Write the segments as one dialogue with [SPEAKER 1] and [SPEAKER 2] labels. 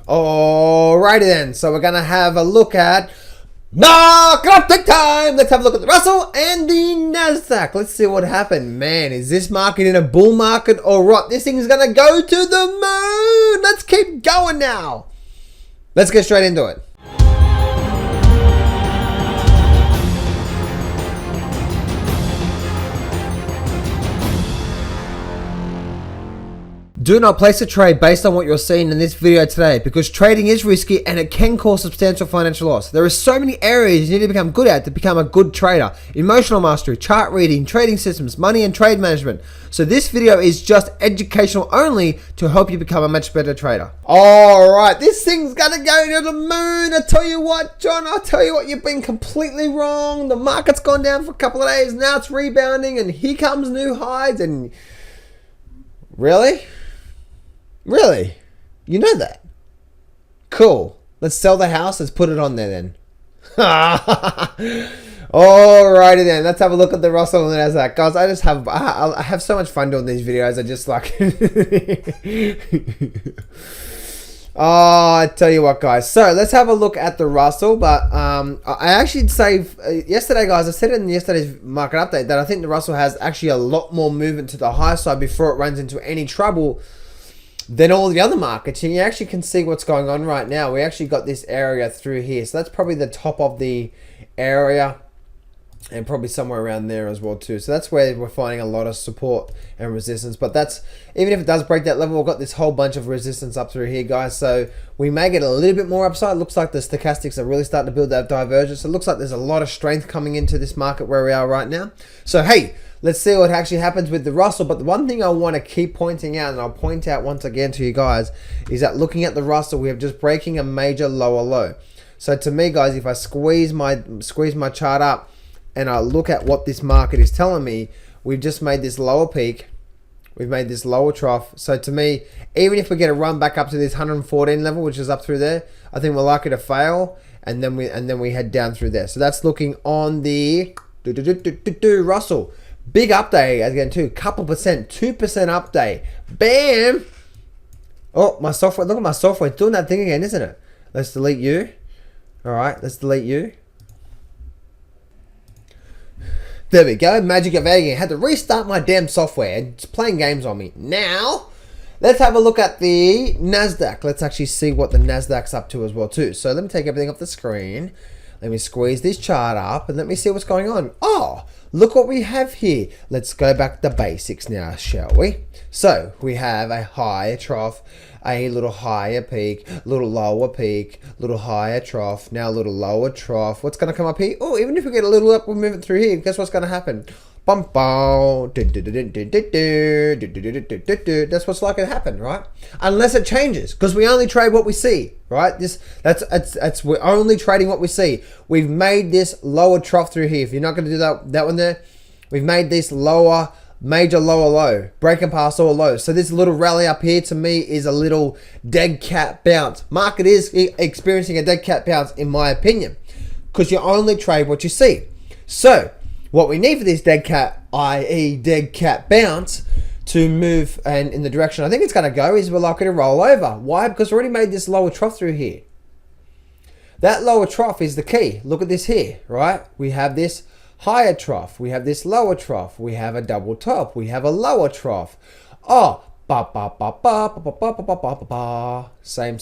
[SPEAKER 1] Alrighty then, so we're gonna have a look at market update time. Let's have a look at the Russell and the Nasdaq. Let's see what happened. Man, is this market in a bull market or what? This thing is gonna go to the moon. Let's keep going now. Let's get straight into it. Do not place a trade based on what you're seeing in this video today, because trading is risky and it can cause substantial financial loss. There are so many areas you need to become good at to become a good trader. Emotional mastery, chart reading, trading systems, money and trade management. So this video is just educational only to help you become a much better trader. Alright, this thing's gonna go to the moon. I tell you what, John, I'll tell you what, you've been completely wrong. The market's gone down for a couple of days, now it's rebounding and here comes new highs and... Really? Really? You know that? Cool. Let's sell the house. Let's put it on there then. Alrighty then. Let's have a look at the Russell and the Nasdaq. Guys, I have so much fun doing these videos. I just like... Oh, I tell you what, guys. So let's have a look at the Russell. But I actually say yesterday, guys, I said in yesterday's market update that I think the Russell has actually a lot more movement to the high side before it runs into any trouble than all the other markets. And you actually can see what's going on right now. We actually got this area through here. So that's probably the top of the area and probably somewhere around there as well too. So that's where we're finding a lot of support and resistance. But that's, even if it does break that level, we've got this whole bunch of resistance up through here, guys. So we may get a little bit more upside. It looks like the stochastics are really starting to build that divergence. It looks like there's a lot of strength coming into this market where we are right now. So hey, let's see what actually happens with the Russell. But the one thing I want to keep pointing out, and I'll point out once again to you guys, is that looking at the Russell, we have just breaking a major lower low. So to me, guys, if I squeeze my chart up and I look at what this market is telling me, we've just made this lower peak, we've made this lower trough. So to me, even if we get a run back up to this 114 level, which is up through there, I think we're likely to fail, and then we head down through there. So that's looking on the Russell. Big update again too, couple percent, 2% update. Bam! Oh, my software, look at my software, it's doing that thing again, isn't it? Let's delete you. Alright, let's delete you. There we go, magic of editing. I had to restart my damn software. It's playing games on me. Now, let's have a look at the Nasdaq. Let's actually see what the Nasdaq's up to as well too. So let me take everything off the screen. Let me squeeze this chart up and let me see what's going on. Oh, look what we have here. Let's go back to the basics now, shall we? So we have a higher trough, a little higher peak, little lower peak, little higher trough, now a little lower trough. What's going to come up here? Oh, even if we get a little up, we'll move it through here. Guess what's going to happen? Bum, bum. That's what's likely to happen, right? Unless it changes, because we only trade what we see, right? We're only trading what we see. We've made this lower trough through here. If you're not going to do that one there, we've made this lower, major lower low, breaking past all lows. So this little rally up here to me is a little dead cat bounce. Market is experiencing a dead cat bounce in my opinion, because you only trade what you see. So what we need for this dead cat, i.e. dead cat bounce, to move and in the direction I think it's going to go is we're likely to roll over. Why? Because we already made this lower trough through here. That lower trough is the key. Look at this here, right? We have this higher trough. We have this lower trough. We have a double top. We have a lower trough. Oh, same.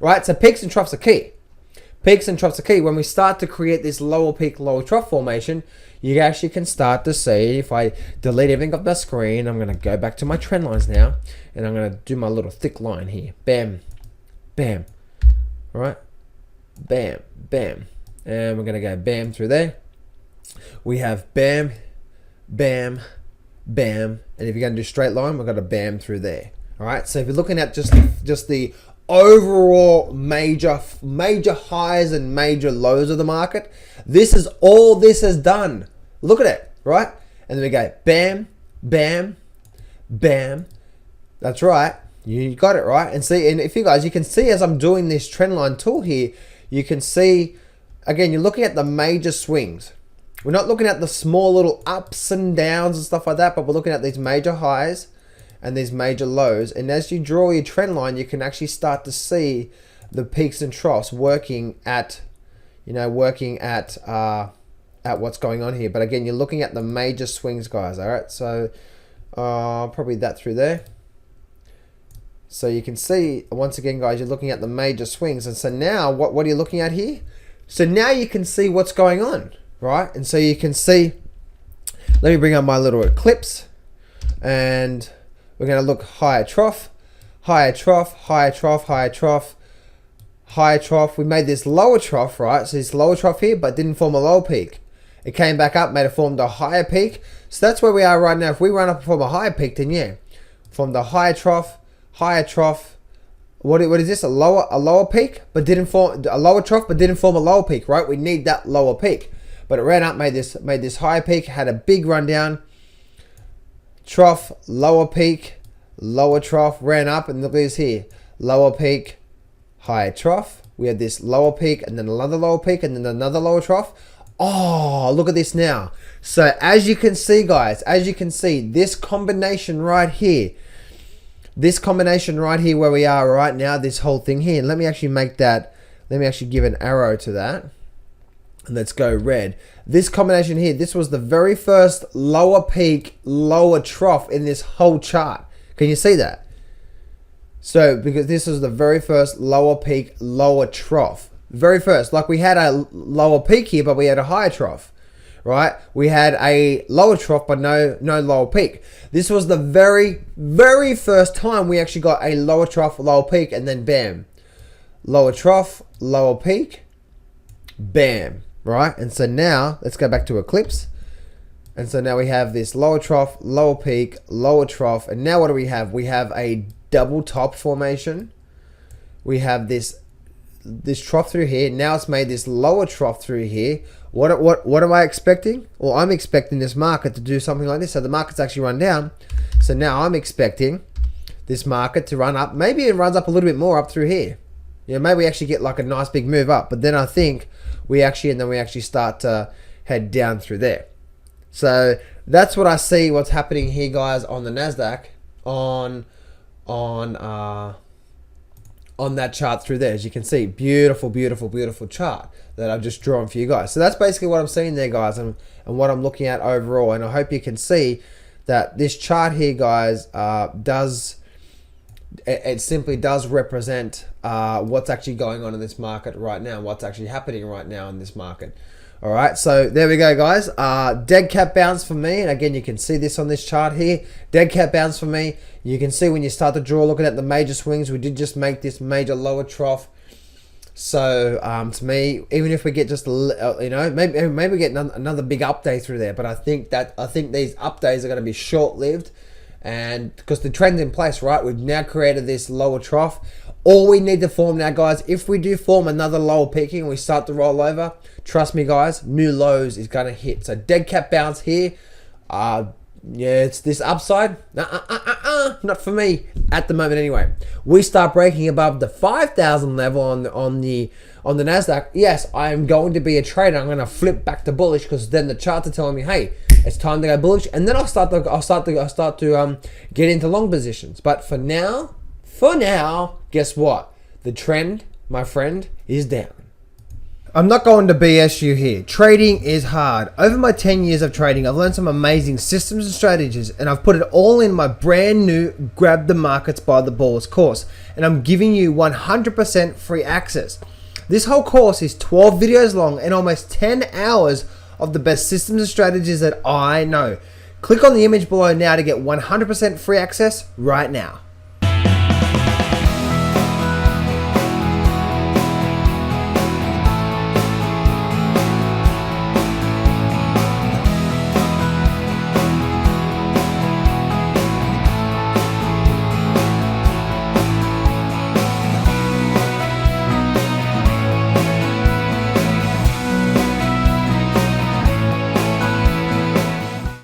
[SPEAKER 1] Right? So peaks and troughs are key. Peaks and troughs are key. When we start to create this lower peak, lower trough formation, you actually can start to see, if I delete everything off the screen, I'm going to go back to my trend lines now, and I'm going to do my little thick line here. Bam, bam, right? Bam, bam. And we're going to go bam through there. We have bam, bam, bam. And if you're going to do straight line, we've got a bam through there. All right. So if you're looking at just the overall major highs and major lows of the market, this is all this has done. Look at it, right? And then we go bam, bam, bam. That's right. You got it right. And see, and if you guys, you can see as I'm doing this trend line tool here, you can see, again, you're looking at the major swings. We're not looking at the small little ups and downs and stuff like that, but we're looking at these major highs and these major lows. And as you draw your trend line, you can actually start to see the peaks and troughs working at, at what's going on here. But again, you're looking at the major swings, guys. All right, so probably that through there. So you can see, once again, guys, you're looking at the major swings. And so now, what are you looking at here? So now you can see what's going on, right? And so you can see, let me bring up my little eclipse, and we're going to look higher trough, higher trough, higher trough, higher trough, higher trough. We made this lower trough, right? So this lower trough here, but didn't form a lower peak. It came back up, formed a higher peak. So that's where we are right now. If we run up and form a higher peak, then yeah, from the higher trough, what is this? A lower peak, but didn't form a lower trough, but didn't form a lower peak, right? We need that lower peak. But it ran up, made this higher peak, had a big run down, trough, lower peak, lower trough, ran up, and look at this here, lower peak, higher trough. We had this lower peak, and then another lower peak, and then another lower trough. Oh, look at this now. So as you can see, guys, this combination right here, where we are right now, this whole thing here, and let me actually give an arrow to that, and let's go red. This combination here, this was the very first lower peak, lower trough in this whole chart. Can you see that? So, because this was the very first lower peak, lower trough. Very first, like we had a lower peak here, but we had a higher trough, right? We had a lower trough, but no lower peak. This was the very, very first time we actually got a lower trough, lower peak, and then bam, lower trough, lower peak, bam, right? And so now let's go back to eclipse. And so now we have this lower trough, lower peak, lower trough, and now what do we have? We have a double top formation. We have this trough through here. Now it's made this lower trough through here. What am I expecting? Well, I'm expecting this market to do something like this. So the market's actually run down. So now I'm expecting this market to run up. Maybe it runs up a little bit more up through here. Maybe we actually get like a nice big move up. But then I think we actually start to head down through there. So that's what I see. What's happening here, guys, on the Nasdaq on that chart through there. As you can see, beautiful, beautiful, beautiful chart that I've just drawn for you guys. So that's basically what I'm seeing there, guys, and what I'm looking at overall. And I hope you can see that this chart here, guys, simply does represent what's actually going on in this market right now, what's actually happening right now in this market. All right, so there we go, guys. Dead cat bounce for me, and again, you can see this on this chart here. Dead cat bounce for me. You can see when you start to draw, looking at the major swings, we did just make this major lower trough. So to me, even if we get just maybe we get another big up day through there, but I think these up days are going to be short lived, and because the trend's in place, right? We've now created this lower trough. All we need to form now, guys, if we do form another lower peaking and we start to roll over, trust me, guys, new lows is going to hit. So dead cat bounce here. Yeah, it's this upside. Not for me at the moment anyway. We start breaking above the 5,000 level on the Nasdaq. Yes, I am going to be a trader. I'm going to flip back to bullish, because then the charts are telling me, hey, it's time to go bullish, and then I'll start to get into long positions. But for now, guess what? The trend, my friend, is down. I'm not going to BS you here. Trading is hard. Over my 10 years of trading, I've learned some amazing systems and strategies, and I've put it all in my brand new Grab the Markets by the Balls course. And I'm giving you 100% free access. This whole course is 12 videos long and almost 10 hours of the best systems and strategies that I know. Click on the image below now to get 100% free access right now.